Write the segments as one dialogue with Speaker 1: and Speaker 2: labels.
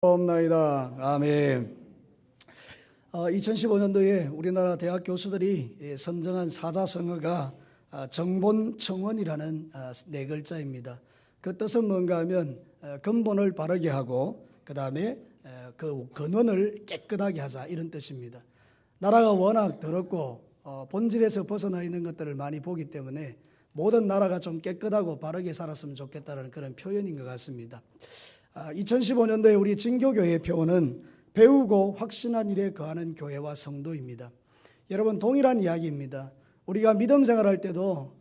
Speaker 1: 없나이다. 아멘. 2015년도에 우리나라 대학 교수들이 선정한 사자성어가 정본청원이라는 네 글자입니다. 그 뜻은 뭔가 하면 근본을 바르게 하고 그 다음에 그 근원을 깨끗하게 하자, 이런 뜻입니다. 나라가 워낙 더럽고 본질에서 벗어나 있는 것들을 많이 보기 때문에 모든 나라가 좀 깨끗하고 바르게 살았으면 좋겠다는 그런 표현인 것 같습니다. 2015년도에 우리 진교교회의 표어는 배우고 확신한 일에 거하는 교회와 성도입니다. 여러분, 동일한 이야기입니다. 우리가 믿음 생활할 때도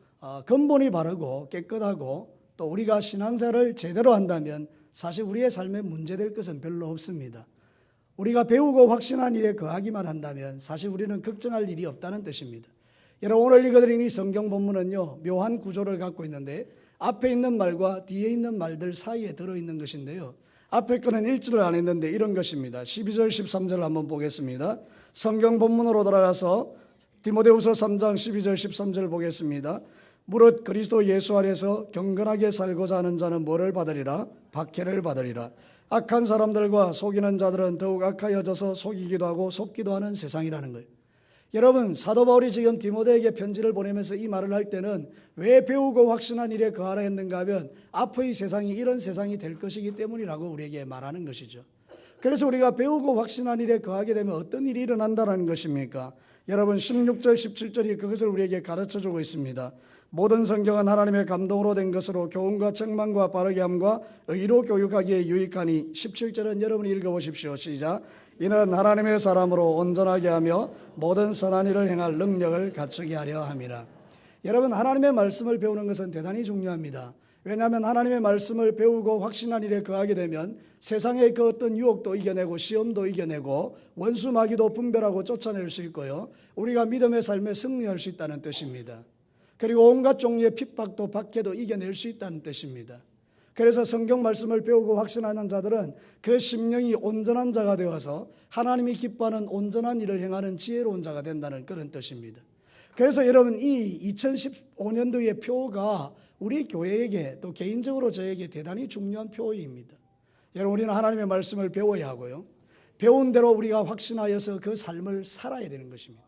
Speaker 1: 근본이 바르고 깨끗하고 또 우리가 신앙생활을 제대로 한다면 사실 우리의 삶에 문제될 것은 별로 없습니다. 우리가 배우고 확신한 일에 거하기만 한다면 사실 우리는 걱정할 일이 없다는 뜻입니다. 여러분, 오늘 읽어드린 이 성경 본문은요, 묘한 구조를 갖고 있는데 앞에 있는 말과 뒤에 있는 말들 사이에 들어있는 것인데요, 앞에 거는 읽지를 안 했는데 이런 것입니다. 12절 13절 한번 보겠습니다. 성경 본문으로 돌아가서 디모데후서 3장 12절 13절 보겠습니다. 무릇 그리스도 예수 안에서 경건하게 살고자 하는 자는 뭐를 받으리라? 박해를 받으리라. 악한 사람들과 속이는 자들은 더욱 악하여져서 속이기도 하고 속기도 하는 세상이라는 거예요. 여러분, 사도 바울이 지금 디모데에게 편지를 보내면서 이 말을 할 때는 왜 배우고 확신한 일에 거하라 했는가 하면 앞의 세상이 이런 세상이 될 것이기 때문이라고 우리에게 말하는 것이죠. 그래서 우리가 배우고 확신한 일에 거하게 되면 어떤 일이 일어난다는 것입니까? 여러분, 16절 17절이 그것을 우리에게 가르쳐주고 있습니다. 모든 성경은 하나님의 감동으로 된 것으로 교훈과 책망과 바르게 함과 의로 교육하기에 유익하니. 17절은 여러분이 읽어보십시오. 시작. 이는 하나님의 사람으로 온전하게 하며 모든 선한 일을 행할 능력을 갖추게 하려 함이라. 여러분, 하나님의 말씀을 배우는 것은 대단히 중요합니다. 왜냐하면 하나님의 말씀을 배우고 확신한 일에 거하게 되면 세상의 그 어떤 유혹도 이겨내고 시험도 이겨내고 원수 마귀도 분별하고 쫓아낼 수 있고요, 우리가 믿음의 삶에 승리할 수 있다는 뜻입니다. 그리고 온갖 종류의 핍박도 박해도 이겨낼 수 있다는 뜻입니다. 그래서 성경 말씀을 배우고 확신하는 자들은 그 심령이 온전한 자가 되어서 하나님이 기뻐하는 온전한 일을 행하는 지혜로운 자가 된다는 그런 뜻입니다. 그래서 여러분, 이 2015년도의 표가 우리 교회에게 또 개인적으로 저에게 대단히 중요한 표어입니다. 여러분, 우리는 하나님의 말씀을 배워야 하고요, 배운 대로 우리가 확신하여서 그 삶을 살아야 되는 것입니다.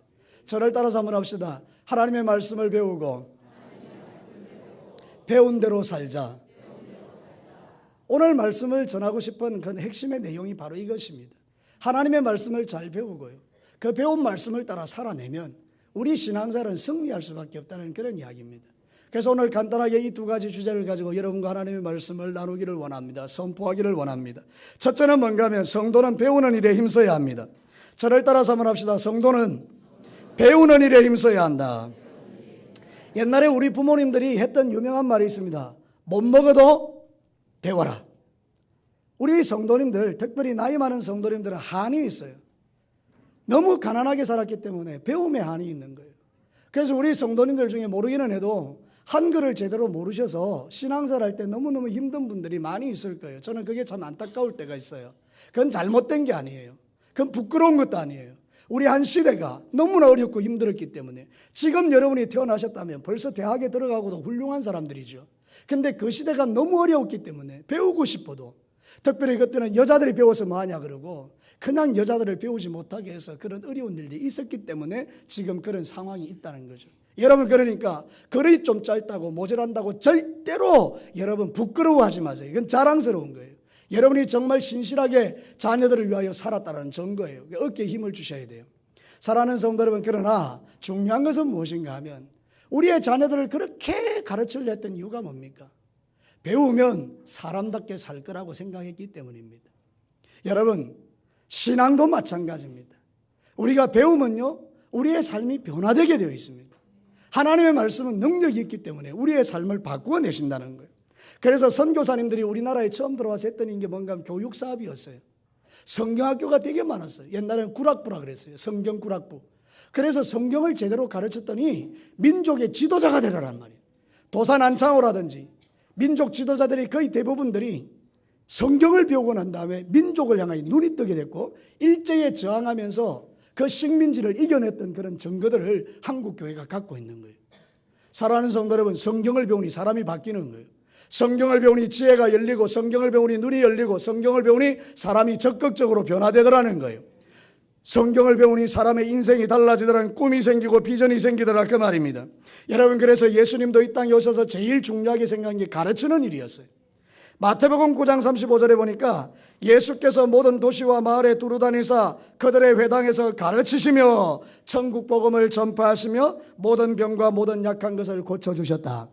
Speaker 1: 저를 따라서 한번 합시다. 하나님의 말씀을 배우고 배운 대로 살자. 오늘 말씀을 전하고 싶은 그 핵심의 내용이 바로 이것입니다. 하나님의 말씀을 잘 배우고요, 그 배운 말씀을 따라 살아내면 우리 신앙생활은 승리할 수밖에 없다는 그런 이야기입니다. 그래서 오늘 간단하게 이 두 가지 주제를 가지고 여러분과 하나님의 말씀을 나누기를 원합니다. 선포하기를 원합니다. 첫째는 뭔가 하면 성도는 배우는 일에 힘써야 합니다. 저를 따라서 한번 합시다. 성도는 배우는 일에 힘써야 한다. 옛날에 우리 부모님들이 했던 유명한 말이 있습니다. 못 먹어도 배워라. 우리 성도님들, 특별히 나이 많은 성도님들은 한이 있어요. 너무 가난하게 살았기 때문에 배움에 한이 있는 거예요. 그래서 우리 성도님들 중에 모르기는 해도 한글을 제대로 모르셔서 신앙생활 할 때 너무너무 힘든 분들이 많이 있을 거예요. 저는 그게 참 안타까울 때가 있어요. 그건 잘못된 게 아니에요. 그건 부끄러운 것도 아니에요. 우리 한 시대가 너무나 어렵고 힘들었기 때문에 지금 여러분이 태어나셨다면 벌써 대학에 들어가고도 훌륭한 사람들이죠. 근데 그 시대가 너무 어려웠기 때문에 배우고 싶어도, 특별히 그때는 여자들이 배워서 뭐하냐 그러고 그냥 여자들을 배우지 못하게 해서 그런 어려운 일들이 있었기 때문에 지금 그런 상황이 있다는 거죠. 여러분, 그러니까 글이 좀 짧다고 모자란다고 절대로 여러분 부끄러워하지 마세요. 이건 자랑스러운 거예요. 여러분이 정말 신실하게 자녀들을 위하여 살았다는 증거예요. 어깨에 힘을 주셔야 돼요. 사랑하는 성도 여러분, 그러나 중요한 것은 무엇인가 하면 우리의 자녀들을 그렇게 가르치려 했던 이유가 뭡니까? 배우면 사람답게 살 거라고 생각했기 때문입니다. 여러분, 신앙도 마찬가지입니다. 우리가 배우면요, 우리의 삶이 변화되게 되어 있습니다. 하나님의 말씀은 능력이 있기 때문에 우리의 삶을 바꾸어 내신다는 거예요. 그래서 선교사님들이 우리나라에 처음 들어와서 했던 게 뭔가 하면 교육사업이었어요. 성경학교가 되게 많았어요. 옛날에는 구락부라 그랬어요. 성경구락부. 그래서 성경을 제대로 가르쳤더니 민족의 지도자가 되라란 말이에요. 도산안창호라든지 민족 지도자들이 거의 대부분들이 성경을 배우고 난 다음에 민족을 향하여 눈이 뜨게 됐고 일제에 저항하면서 그 식민지를 이겨냈던 그런 증거들을 한국교회가 갖고 있는 거예요. 사랑하는 성도 여러분, 성경을 배우니 사람이 바뀌는 거예요. 성경을 배우니 지혜가 열리고 성경을 배우니 눈이 열리고 성경을 배우니 사람이 적극적으로 변화되더라는 거예요. 성경을 배우니 사람의 인생이 달라지더라는, 꿈이 생기고 비전이 생기더라, 그 말입니다. 여러분, 그래서 예수님도 이 땅에 오셔서 제일 중요하게 생각한 게 가르치는 일이었어요. 마태복음 9장 35절에 보니까 예수께서 모든 도시와 마을에 두루다니사 그들의 회당에서 가르치시며 천국 복음을 전파하시며 모든 병과 모든 약한 것을 고쳐주셨다.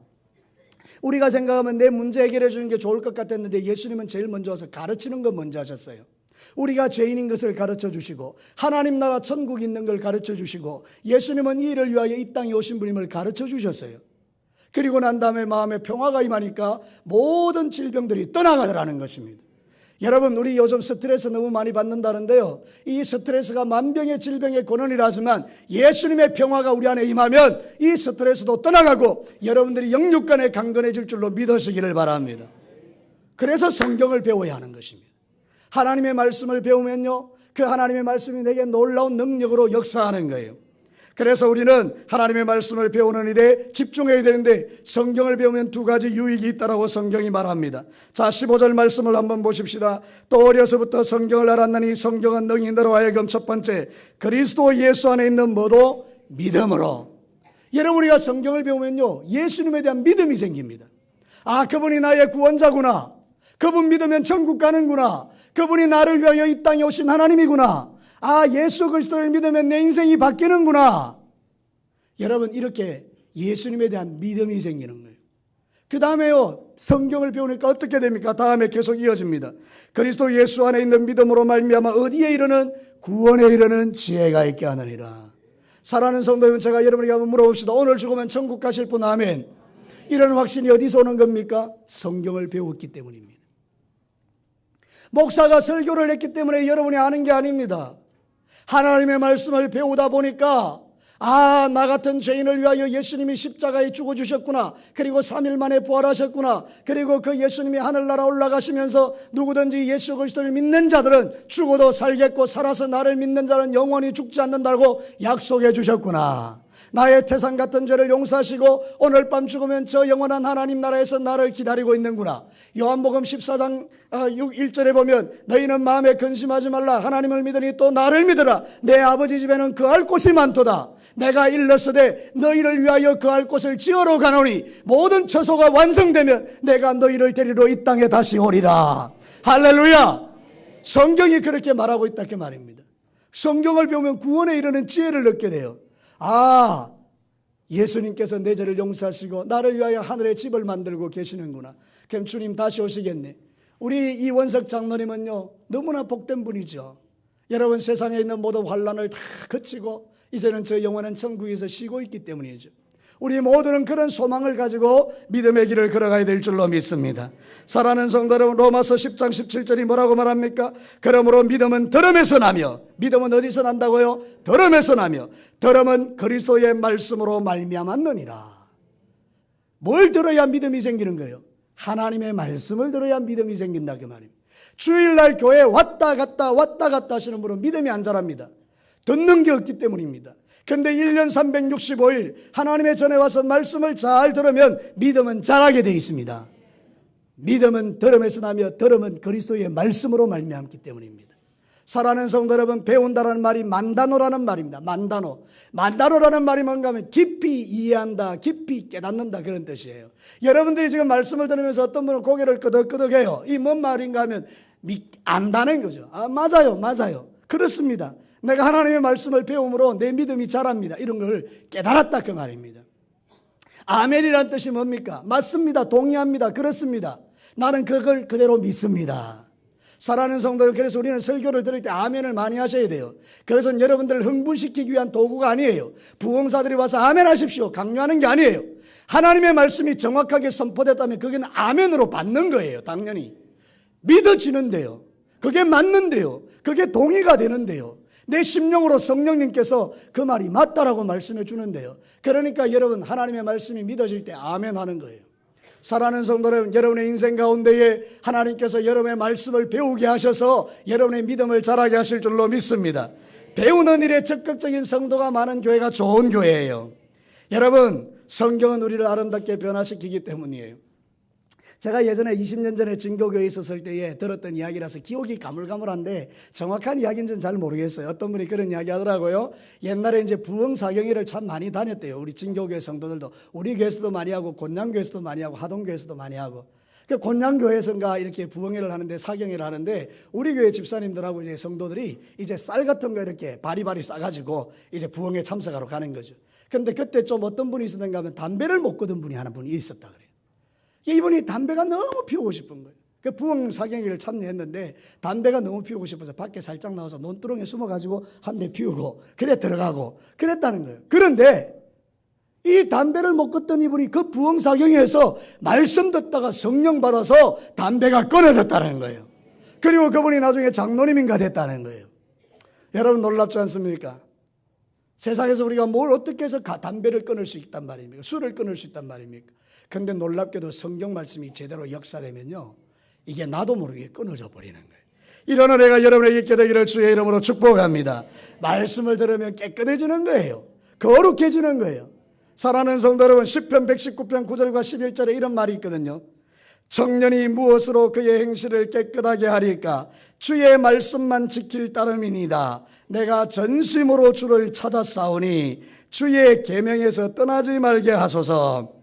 Speaker 1: 우리가 생각하면 내 문제 해결해 주는 게 좋을 것 같았는데 예수님은 제일 먼저 와서 가르치는 거 먼저 하셨어요. 우리가 죄인인 것을 가르쳐 주시고 하나님 나라 천국이 있는 걸 가르쳐 주시고, 예수님은 이 일을 위하여 이 땅에 오신 분임을 가르쳐 주셨어요. 그리고 난 다음에 마음에 평화가 임하니까 모든 질병들이 떠나가더라는 것입니다. 여러분, 우리 요즘 스트레스 너무 많이 받는다는데요, 이 스트레스가 만병의 질병의 근원이라지만 예수님의 평화가 우리 안에 임하면 이 스트레스도 떠나가고 여러분들이 영육간에 강건해질 줄로 믿으시기를 바랍니다. 그래서 성경을 배워야 하는 것입니다. 하나님의 말씀을 배우면요, 그 하나님의 말씀이 내게 놀라운 능력으로 역사하는 거예요. 그래서 우리는 하나님의 말씀을 배우는 일에 집중해야 되는데 성경을 배우면 두 가지 유익이 있다라고 성경이 말합니다. 자, 15절 말씀을 한번 보십시다. 또 어려서부터 성경을 알았느니 성경은 능히 너로 하여금 첫 번째 그리스도 예수 안에 있는 뭐로? 믿음으로. 여러분, 우리가 성경을 배우면요, 예수님에 대한 믿음이 생깁니다. 아, 그분이 나의 구원자구나. 그분 믿으면 천국 가는구나. 그분이 나를 위하여 이 땅에 오신 하나님이구나. 아, 예수 그리스도를 믿으면 내 인생이 바뀌는구나. 여러분, 이렇게 예수님에 대한 믿음이 생기는 거예요. 그 다음에요, 성경을 배우니까 어떻게 됩니까? 다음에 계속 이어집니다. 그리스도 예수 안에 있는 믿음으로 말미암아 어디에 이르는? 구원에 이르는 지혜가 있게 하느니라. 사랑하는 성도 여러분, 제가 여러분에게 한번 물어봅시다. 오늘 죽으면 천국 가실 분, 아멘. 이런 확신이 어디서 오는 겁니까? 성경을 배웠기 때문입니다. 목사가 설교를 했기 때문에 여러분이 아는 게 아닙니다. 하나님의 말씀을 배우다 보니까, 아, 나 같은 죄인을 위하여 예수님이 십자가에 죽어주셨구나. 그리고 3일 만에 부활하셨구나. 그리고 그 예수님이 하늘나라 올라가시면서 누구든지 예수 그리스도를 믿는 자들은 죽어도 살겠고 살아서 나를 믿는 자는 영원히 죽지 않는다고 약속해 주셨구나. 나의 태산 같은 죄를 용서하시고 오늘 밤 죽으면 저 영원한 하나님 나라에서 나를 기다리고 있는구나. 요한복음 14장 1절에 보면 너희는 마음에 근심하지 말라. 하나님을 믿으니 또 나를 믿으라. 내 아버지 집에는 거할 곳이 많도다. 내가 일렀으되 너희를 위하여 거할 곳을 지으러 가노니 모든 처소가 완성되면 내가 너희를 데리러 이 땅에 다시 오리라. 할렐루야. 성경이 그렇게 말하고 있다, 그 말입니다. 성경을 배우면 구원에 이르는 지혜를 얻게 돼요. 아, 예수님께서 내 죄를 용서하시고 나를 위하여 하늘에 집을 만들고 계시는구나. 그럼 주님 다시 오시겠네. 우리 이원석 장로님은요, 너무나 복된 분이죠. 여러분, 세상에 있는 모든 환난을 다 거치고 이제는 저 영원한 천국에서 쉬고 있기 때문이죠. 우리 모두는 그런 소망을 가지고 믿음의 길을 걸어가야 될 줄로 믿습니다. 사랑하는 성도 여러분, 로마서 10장 17절이 뭐라고 말합니까? 그러므로 믿음은 들음에서 나며, 믿음은 어디서 난다고요? 들음에서 나며, 들음은 그리스도의 말씀으로 말미암았느니라. 뭘 들어야 믿음이 생기는 거예요? 하나님의 말씀을 들어야 믿음이 생긴다, 그 말입니다. 주일날 교회 왔다 갔다 하시는 분은 믿음이 안 자랍니다. 듣는 게 없기 때문입니다. 그런데 1년 365일 하나님의 전에 와서 말씀을 잘 들으면 믿음은 자라게 되어 있습니다. 믿음은 들음에서 나며 들음은 그리스도의 말씀으로 말미암기 때문입니다. 사랑하는 성도 여러분, 배운다라는 말이 만다노라는 말입니다. 만다노라는 말이 뭔가 하면 깊이 이해한다, 깊이 깨닫는다, 그런 뜻이에요. 여러분들이 지금 말씀을 들으면서 어떤 분은 고개를 끄덕끄덕해요. 이 뭔 말인가 하면 안다는 거죠. 아, 맞아요. 그렇습니다. 내가 하나님의 말씀을 배움으로 내 믿음이 자랍니다. 이런 걸 깨달았다, 그 말입니다. 아멘이라는 뜻이 뭡니까? 맞습니다. 동의합니다. 그렇습니다. 나는 그걸 그대로 믿습니다. 사랑하는 성도들, 그래서 우리는 설교를 들을 때 아멘을 많이 하셔야 돼요. 그것은 여러분들을 흥분시키기 위한 도구가 아니에요. 부흥사들이 와서 아멘 하십시오 강요하는 게 아니에요. 하나님의 말씀이 정확하게 선포됐다면 그게는 아멘으로 받는 거예요. 당연히 믿어지는데요, 그게 맞는데요, 그게 동의가 되는데요, 내 심령으로 성령님께서 그 말이 맞다라고 말씀해 주는데요. 그러니까 여러분, 하나님의 말씀이 믿어질 때 아멘 하는 거예요. 사랑하는 성도 여러분, 여러분의 인생 가운데에 하나님께서 여러분의 말씀을 배우게 하셔서 여러분의 믿음을 자라게 하실 줄로 믿습니다. 배우는 일에 적극적인 성도가 많은 교회가 좋은 교회예요. 여러분, 성경은 우리를 아름답게 변화시키기 때문이에요. 제가 예전에 20년 전에 진교교회에 있었을 때에 들었던 이야기라서 기억이 가물가물한데 정확한 이야기인지는 잘 모르겠어요. 어떤 분이 그런 이야기 하더라고요. 옛날에 이제 부흥사경회를 참 많이 다녔대요. 우리 진교교회 성도들도. 우리 교회에서도 많이 하고 곤양교회에서도 많이 하고 하동교회에서도 많이 하고. 그 곤양교회에서인가 이렇게 부흥회를 하는데 사경회를 하는데 우리 교회 집사님들하고 이제 성도들이 이제 쌀 같은 거 이렇게 바리바리 싸가지고 이제 부흥회 참석하러 가는 거죠. 그런데 그때 좀 어떤 분이 있었는가 하면 담배를 못 끊은 분이 하나 분이 있었다 그래요. 이분이 담배가 너무 피우고 싶은 거예요. 그 부흥 사경회를 참여했는데 담배가 너무 피우고 싶어서 밖에 살짝 나와서 논두렁에 숨어가지고 한 대 피우고 그래 들어가고 그랬다는 거예요. 그런데 이 담배를 못 끊던 이분이 그 부흥 사경회에서 말씀 듣다가 성령 받아서 담배가 끊어졌다는 거예요. 그리고 그분이 나중에 장로님인가 됐다는 거예요. 여러분 놀랍지 않습니까? 세상에서 우리가 뭘 어떻게 해서 담배를 끊을 수 있단 말입니까? 술을 끊을 수 있단 말입니까? 그런데 놀랍게도 성경 말씀이 제대로 역사되면요, 이게 나도 모르게 끊어져 버리는 거예요. 이런 은혜가 여러분에게 있게 되기를 주의 이름으로 축복합니다. 말씀을 들으면 깨끗해지는 거예요. 거룩해지는 거예요. 사랑하는 성도 여러분, 시편 119편 9절과 11절에 이런 말이 있거든요. 청년이 무엇으로 그의 행실을 깨끗하게 하리까? 주의 말씀만 지킬 따름이니이다. 내가 전심으로 주를 찾았사오니 주의 계명에서 떠나지 말게 하소서.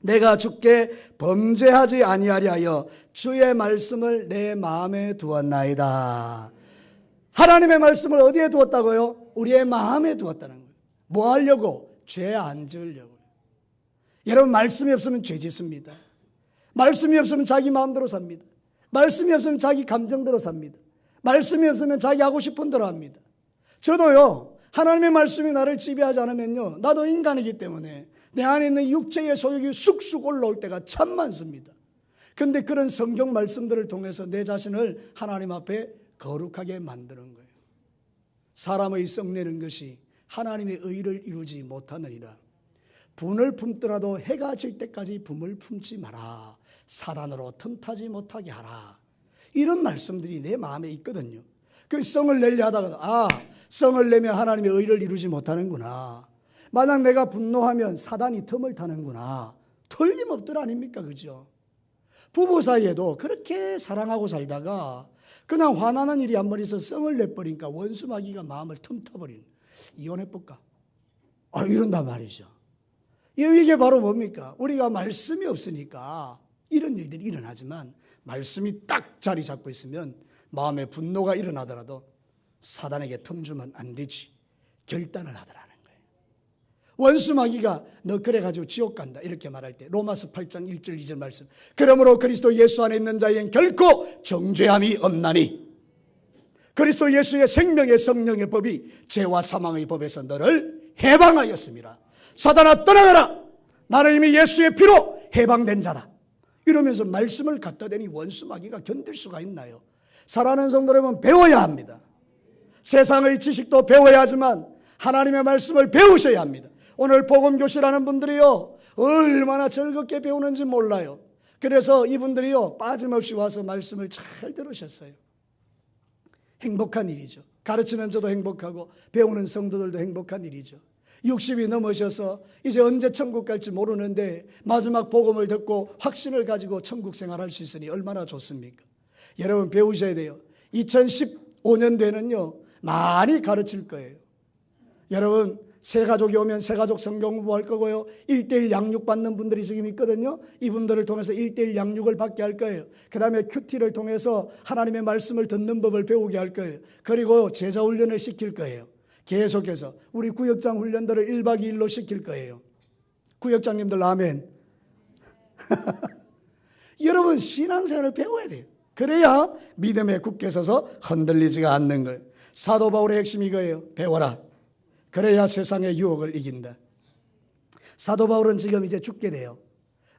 Speaker 1: 내가 주께 범죄하지 아니하려 하여 주의 말씀을 내 마음에 두었나이다. 하나님의 말씀을 어디에 두었다고요? 우리의 마음에 두었다는 거예요. 뭐 하려고? 죄 안 지으려고요. 여러분, 말씀이 없으면 죄 짓습니다. 말씀이 없으면 자기 마음대로 삽니다. 말씀이 없으면 자기 감정대로 삽니다. 말씀이 없으면 자기 하고 싶은 대로 합니다. 저도요, 하나님의 말씀이 나를 지배하지 않으면요, 나도 인간이기 때문에 내 안에 있는 육체의 소욕이 쑥쑥 올라올 때가 참 많습니다. 그런데 그런 성경 말씀들을 통해서 내 자신을 하나님 앞에 거룩하게 만드는 거예요. 사람의 썩내는 것이 하나님의 의를 이루지 못하느니라. 분을 품더라도 해가 질 때까지 분을 품지 마라. 사단으로 틈타지 못하게 하라. 이런 말씀들이 내 마음에 있거든요. 그 성을 내려 하다가 성을 내면 하나님의 의를 이루지 못하는구나. 만약 내가 분노하면 사단이 틈을 타는구나. 틀림없들 아닙니까? 그죠? 부부 사이에도 그렇게 사랑하고 살다가 그냥 화나는 일이 한 번 있어서 성을 내버리니까 원수마귀가 마음을 틈타버리는, 이혼해볼까? 이런단 말이죠. 이게 바로 뭡니까? 우리가 말씀이 없으니까 이런 일들이 일어나지만 말씀이 딱 자리 잡고 있으면 마음에 분노가 일어나더라도 사단에게 틈 주면 안 되지. 결단을 하더라는 거예요. 원수마귀가 너 그래가지고 지옥 간다 이렇게 말할 때 로마서 8장 1절 2절 말씀, 그러므로 그리스도 예수 안에 있는 자에겐 결코 정죄함이 없나니 그리스도 예수의 생명의 성령의 법이 죄와 사망의 법에서 너를 해방하였습니다. 사단아 떠나가라. 나는 이미 예수의 피로 해방된 자다. 이러면서 말씀을 갖다 대니 원수마귀가 견딜 수가 있나요? 사랑하는 성도 여러분, 배워야 합니다. 세상의 지식도 배워야 하지만 하나님의 말씀을 배우셔야 합니다. 오늘 복음교실하는 분들이요, 얼마나 즐겁게 배우는지 몰라요. 그래서 이분들이요, 빠짐없이 와서 말씀을 잘 들으셨어요. 행복한 일이죠. 가르치는 저도 행복하고 배우는 성도들도 행복한 일이죠. 60이 넘으셔서 이제 언제 천국 갈지 모르는데 마지막 복음을 듣고 확신을 가지고 천국 생활할 수 있으니 얼마나 좋습니까? 여러분, 배우셔야 돼요. 2015년도에는요 많이 가르칠 거예요. 여러분, 새가족이 오면 새가족 성경 공부할 거고요, 1:1 양육 받는 분들이 지금 있거든요. 이분들을 통해서 1:1 양육을 받게 할 거예요. 그 다음에 큐티를 통해서 하나님의 말씀을 듣는 법을 배우게 할 거예요. 그리고 제자 훈련을 시킬 거예요. 계속해서 우리 구역장 훈련들을 1박 2일로 시킬 거예요. 구역장님들 아멘. 여러분, 신앙생활을 배워야 돼요. 그래야 믿음에 굳게 서서 흔들리지가 않는 거예요. 사도 바울의 핵심이 이거예요. 배워라. 그래야 세상의 유혹을 이긴다. 사도 바울은 지금 이제 죽게 돼요.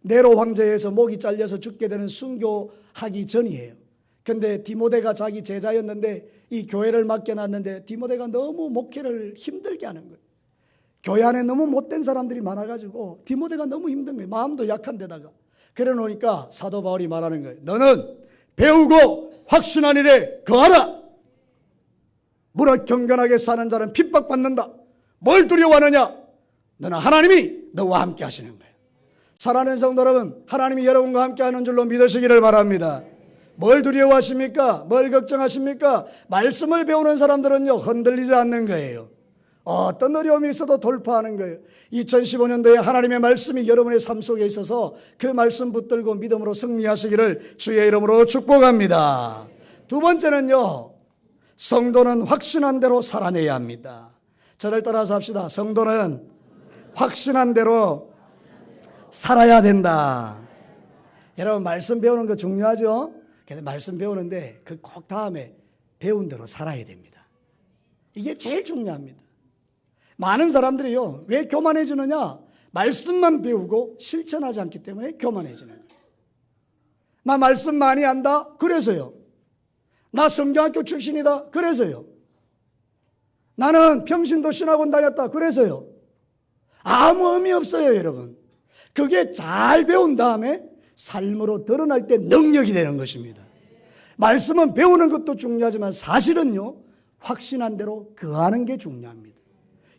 Speaker 1: 네로 황제에서 목이 잘려서 죽게 되는 순교하기 전이에요. 근데 디모데가 자기 제자였는데 이 교회를 맡겨놨는데 디모데가 너무 목회를 힘들게 하는 거예요. 교회 안에 너무 못된 사람들이 많아가지고 디모데가 너무 힘든 거예요. 마음도 약한 데다가. 그래 놓으니까 사도 바울이 말하는 거예요. 너는 배우고 확신한 일에 거하라. 무릇 경건하게 사는 자는 핍박받는다. 뭘 두려워하느냐? 너는 하나님이 너와 함께 하시는 거예요. 사랑하는 성도 여러분, 하나님이 여러분과 함께하는 줄로 믿으시기를 바랍니다. 뭘 두려워하십니까? 뭘 걱정하십니까? 말씀을 배우는 사람들은요, 흔들리지 않는 거예요. 어떤 어려움이 있어도 돌파하는 거예요. 2015년도에 하나님의 말씀이 여러분의 삶 속에 있어서 그 말씀 붙들고 믿음으로 승리하시기를 주의 이름으로 축복합니다. 두 번째는요, 성도는 확신한 대로 살아내야 합니다. 저를 따라서 합시다. 성도는 확신한 대로 살아야 된다. 여러분, 말씀 배우는 거 중요하죠? 그래서 말씀 배우는데 그 꼭 다음에 배운 대로 살아야 됩니다. 이게 제일 중요합니다. 많은 사람들이요, 왜 교만해지느냐? 말씀만 배우고 실천하지 않기 때문에 교만해지는 거예요. 나 말씀 많이 안다? 그래서요. 나 성경학교 출신이다? 그래서요. 나는 평신도 신학원 다녔다? 그래서요. 아무 의미 없어요, 여러분. 그게 잘 배운 다음에 삶으로 드러날 때 능력이 되는 것입니다. 말씀은 배우는 것도 중요하지만 사실은요, 확신한 대로 거하는 게 중요합니다.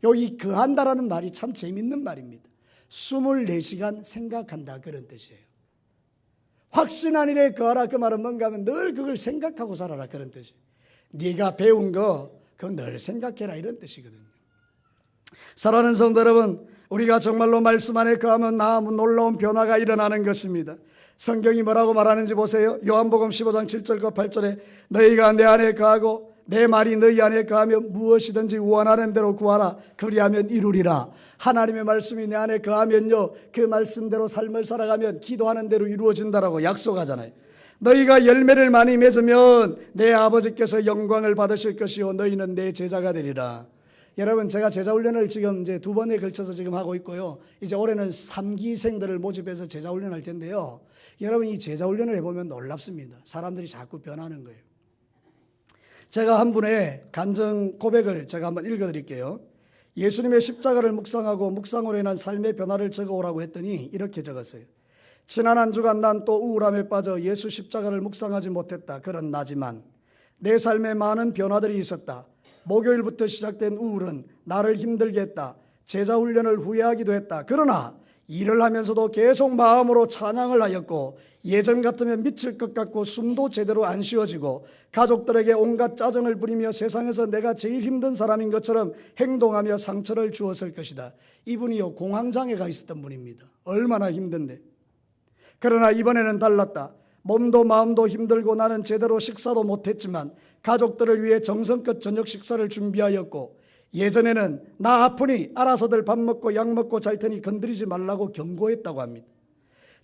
Speaker 1: 여기 거한다라는 말이 참 재밌는 말입니다. 24시간 생각한다, 그런 뜻이에요. 확신한 일에 거하라, 그 말은 뭔가 하면 늘 그걸 생각하고 살아라, 그런 뜻이에요. 네가 배운 거 그거 늘 생각해라, 이런 뜻이거든요. 사랑하는 성도 여러분, 우리가 정말로 말씀 안에 거하면 너무 놀라운 변화가 일어나는 것입니다. 성경이 뭐라고 말하는지 보세요. 요한복음 15장 7절과 8절에 너희가 내 안에 거하고 내 말이 너희 안에 거하면 무엇이든지 원하는 대로 구하라. 그리하면 이루리라. 하나님의 말씀이 내 안에 거하면요, 그 말씀대로 삶을 살아가면 기도하는 대로 이루어진다라고 약속하잖아요. 너희가 열매를 많이 맺으면 내 아버지께서 영광을 받으실 것이요 너희는 내 제자가 되리라. 여러분, 제가 제자훈련을 지금 이제 2번에 걸쳐서 지금 하고 있고요. 이제 올해는 3기생들을 모집해서 제자훈련할 텐데요. 여러분, 이 제자훈련을 해보면 놀랍습니다. 사람들이 자꾸 변하는 거예요. 제가 한 분의 간증 고백을 제가 한번 읽어드릴게요. 예수님의 십자가를 묵상하고 묵상으로 인한 삶의 변화를 적어오라고 했더니 이렇게 적었어요. 지난 한 주간 난 또 우울함에 빠져 예수 십자가를 묵상하지 못했다. 그런 나지만 내 삶에 많은 변화들이 있었다. 목요일부터 시작된 우울은 나를 힘들게 했다. 제자훈련을 후회하기도 했다. 그러나 일을 하면서도 계속 마음으로 찬양을 하였고 예전 같으면 미칠 것 같고 숨도 제대로 안 쉬어지고 가족들에게 온갖 짜증을 부리며 세상에서 내가 제일 힘든 사람인 것처럼 행동하며 상처를 주었을 것이다. 이분이요, 공황장애가 있었던 분입니다. 얼마나 힘든데. 그러나 이번에는 달랐다. 몸도 마음도 힘들고 나는 제대로 식사도 못했지만 가족들을 위해 정성껏 저녁 식사를 준비하였고 예전에는 나 아프니 알아서들 밥 먹고 약 먹고 잘 테니 건드리지 말라고 경고했다고 합니다.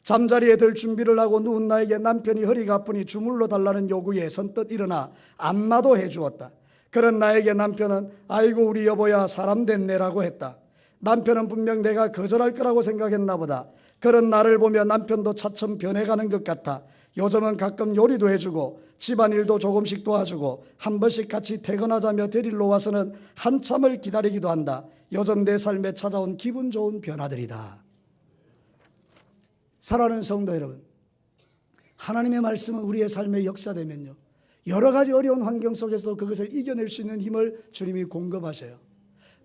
Speaker 1: 잠자리에 들 준비를 하고 누운 나에게 남편이 허리가 아프니 주물러 달라는 요구에 선뜻 일어나 안마도 해주었다. 그런 나에게 남편은 아이고 우리 여보야 사람 됐네라고 했다. 남편은 분명 내가 거절할 거라고 생각했나 보다. 그런 나를 보며 남편도 차츰 변해가는 것 같아. 요즘은 가끔 요리도 해주고 집안일도 조금씩 도와주고 한 번씩 같이 퇴근하자며 데리러 와서는 한참을 기다리기도 한다. 요즘 내 삶에 찾아온 기분 좋은 변화들이다. 사랑하는 성도 여러분, 하나님의 말씀은 우리의 삶에 역사되면요, 여러 가지 어려운 환경 속에서도 그것을 이겨낼 수 있는 힘을 주님이 공급하셔요.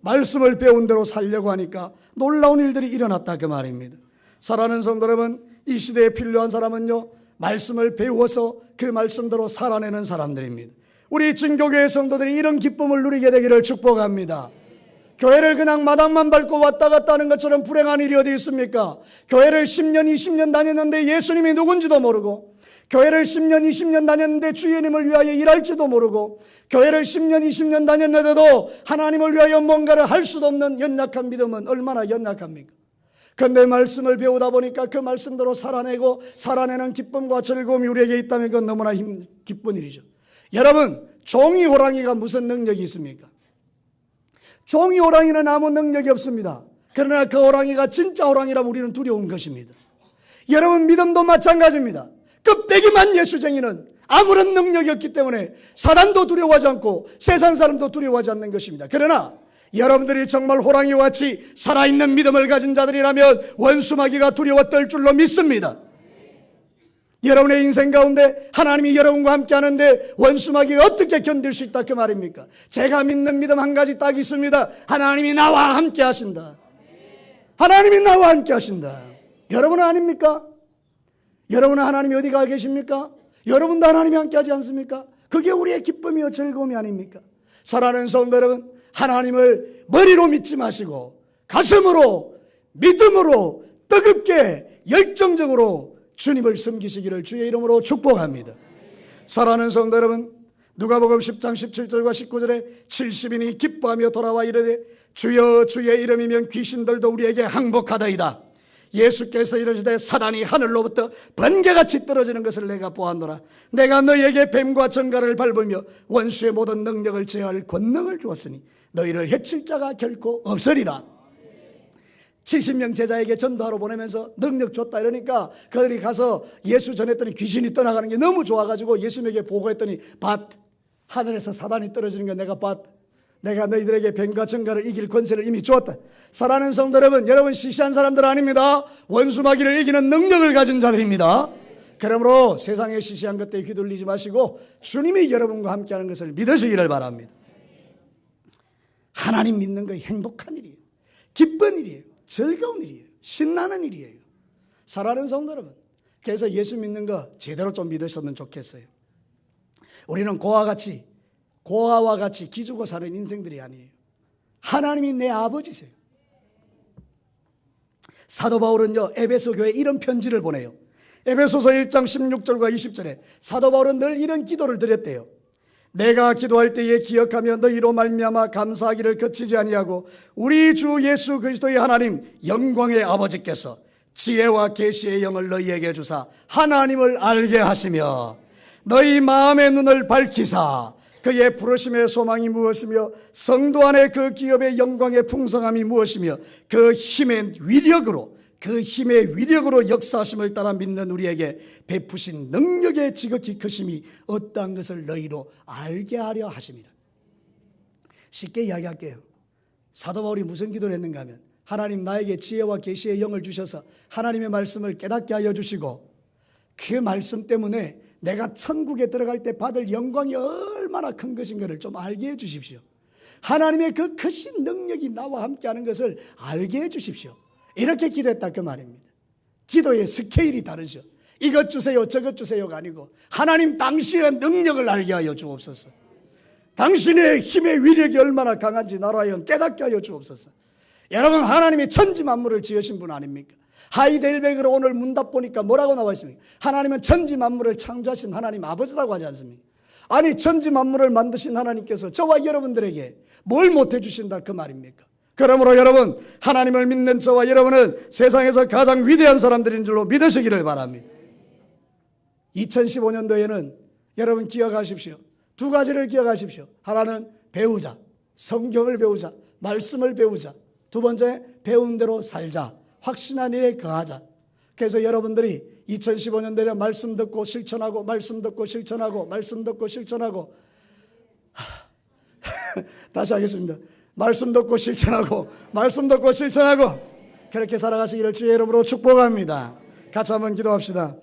Speaker 1: 말씀을 배운 대로 살려고 하니까 놀라운 일들이 일어났다, 그 말입니다. 사랑하는 성도 여러분, 이 시대에 필요한 사람은요, 말씀을 배워서 그 말씀대로 살아내는 사람들입니다. 우리 진교교회 성도들이 이런 기쁨을 누리게 되기를 축복합니다. 교회를 그냥 마당만 밟고 왔다 갔다 하는 것처럼 불행한 일이 어디 있습니까? 교회를 10년, 20년 다녔는데 예수님이 누군지도 모르고, 교회를 10년, 20년 다녔는데 주님을 위하여 일할지도 모르고, 교회를 10년, 20년 다녔는데도 하나님을 위하여 뭔가를 할 수도 없는 연약한 믿음은 얼마나 연약합니까? 그런데 말씀을 배우다 보니까 그 말씀대로 살아내고 살아내는 기쁨과 즐거움이 우리에게 있다면 그건 너무나 기쁜 일이죠. 여러분, 종이 호랑이가 무슨 능력이 있습니까? 종이 호랑이는 아무 능력이 없습니다. 그러나 그 호랑이가 진짜 호랑이라면 우리는 두려운 것입니다. 여러분, 믿음도 마찬가지입니다. 껍데기만 예수쟁이는 아무런 능력이 없기 때문에 사단도 두려워하지 않고 세상 사람도 두려워하지 않는 것입니다. 그러나 여러분들이 정말 호랑이와 같이 살아있는 믿음을 가진 자들이라면 원수마귀가 두려워 떨 줄로 믿습니다. 여러분의 인생 가운데 하나님이 여러분과 함께 하는데 원수마귀가 어떻게 견딜 수 있다, 그 말입니까? 제가 믿는 믿음 한 가지 딱 있습니다. 하나님이 나와 함께 하신다. 하나님이 나와 함께 하신다. 여러분은 아닙니까? 여러분은 하나님이 어디 가 계십니까? 여러분도 하나님이 함께하지 않습니까? 그게 우리의 기쁨이요 즐거움이 아닙니까? 사랑하는 성도 여러분, 하나님을 머리로 믿지 마시고 가슴으로 믿음으로 뜨겁게 열정적으로 주님을 섬기시기를 주의 이름으로 축복합니다. 사랑하는 성도 여러분, 누가복음 10장 17절과 19절에 70인이 기뻐하며 돌아와 이르되 주여 주의 이름이면 귀신들도 우리에게 항복하다이다. 예수께서 이르시되 사단이 하늘로부터 번개같이 떨어지는 것을 내가 보았노라. 내가 너희에게 뱀과 정갈을 밟으며 원수의 모든 능력을 제어할 권능을 주었으니 너희를 해칠 자가 결코 없으리라. 70명 제자에게 전도하러 보내면서 능력 줬다 이러니까 그들이 가서 예수 전했더니 귀신이 떠나가는 게 너무 좋아가지고 예수님에게 보고했더니 봤, 하늘에서 사단이 떨어지는 거 내가 봤. 내가 너희들에게 뱀과 정갈을 이길 권세를 이미 주었다. 사랑하는 성도 여러분 시시한 사람들 아닙니다. 원수마귀를 이기는 능력을 가진 자들입니다. 그러므로 세상의 시시한 것들에 휘둘리지 마시고 주님이 여러분과 함께하는 것을 믿으시기를 바랍니다. 하나님 믿는 거 행복한 일이에요. 기쁜 일이에요. 즐거운 일이에요. 신나는 일이에요. 사랑하는 성도 여러분, 그래서 예수 믿는 거 제대로 좀 믿으셨으면 좋겠어요. 우리는 고아와 같이 기죽어 사는 인생들이 아니에요. 하나님이 내 아버지세요. 사도 바울은요, 에베소 교회에 이런 편지를 보내요. 에베소서 1장 16절과 20절에 사도 바울은 늘 이런 기도를 드렸대요. 내가 기도할 때에 기억하며 너희로 말미암아 감사하기를 그치지 아니하고 우리 주 예수 그리스도의 하나님 영광의 아버지께서 지혜와 계시의 영을 너희에게 주사 하나님을 알게 하시며 너희 마음의 눈을 밝히사 그의 부르심의 소망이 무엇이며 성도 안에 그 기업의 영광의 풍성함이 무엇이며 그 힘의 위력으로 역사하심을 따라 믿는 우리에게 베푸신 능력의 지극히 크심이 어떠한 것을 너희로 알게 하려 하십니다. 쉽게 이야기할게요. 사도 바울이 무슨 기도를 했는가 하면 하나님 나에게 지혜와 계시의 영을 주셔서 하나님의 말씀을 깨닫게 하여 주시고 그 말씀 때문에 내가 천국에 들어갈 때 받을 영광이 얼마나 큰 것인가를 좀 알게 해 주십시오. 하나님의 그 크신 능력이 나와 함께하는 것을 알게 해 주십시오. 이렇게 기도했다 그 말입니다. 기도의 스케일이 다르죠. 이것 주세요 저것 주세요가 아니고 하나님 당신의 능력을 알게 하여 주옵소서. 당신의 힘의 위력이 얼마나 강한지 나로 하여금 깨닫게 하여 주옵소서. 여러분 하나님이 천지 만물을 지으신 분 아닙니까? 하이델베르크로 오늘 문답 보니까 뭐라고 나와 있습니까? 하나님은 천지 만물을 창조하신 하나님 아버지라고 하지 않습니까? 아니 천지 만물을 만드신 하나님께서 저와 여러분들에게 뭘 못해 주신다 그 말입니까? 그러므로 여러분 하나님을 믿는 저와 여러분은 세상에서 가장 위대한 사람들인 줄로 믿으시기를 바랍니다. 2015년도에는 여러분 기억하십시오. 두 가지를 기억하십시오. 하나는 배우자, 성경을 배우자, 말씀을 배우자. 두 번째 배운 대로 살자, 확신한 일에 거하자. 그래서 여러분들이 2015년도에 말씀 듣고 실천하고 말씀 듣고 실천하고 말씀 듣고 실천하고 다시 하겠습니다. 말씀 듣고 실천하고 말씀 듣고 실천하고 그렇게 살아가시기를 주의 이름으로 축복합니다. 같이 한번 기도합시다.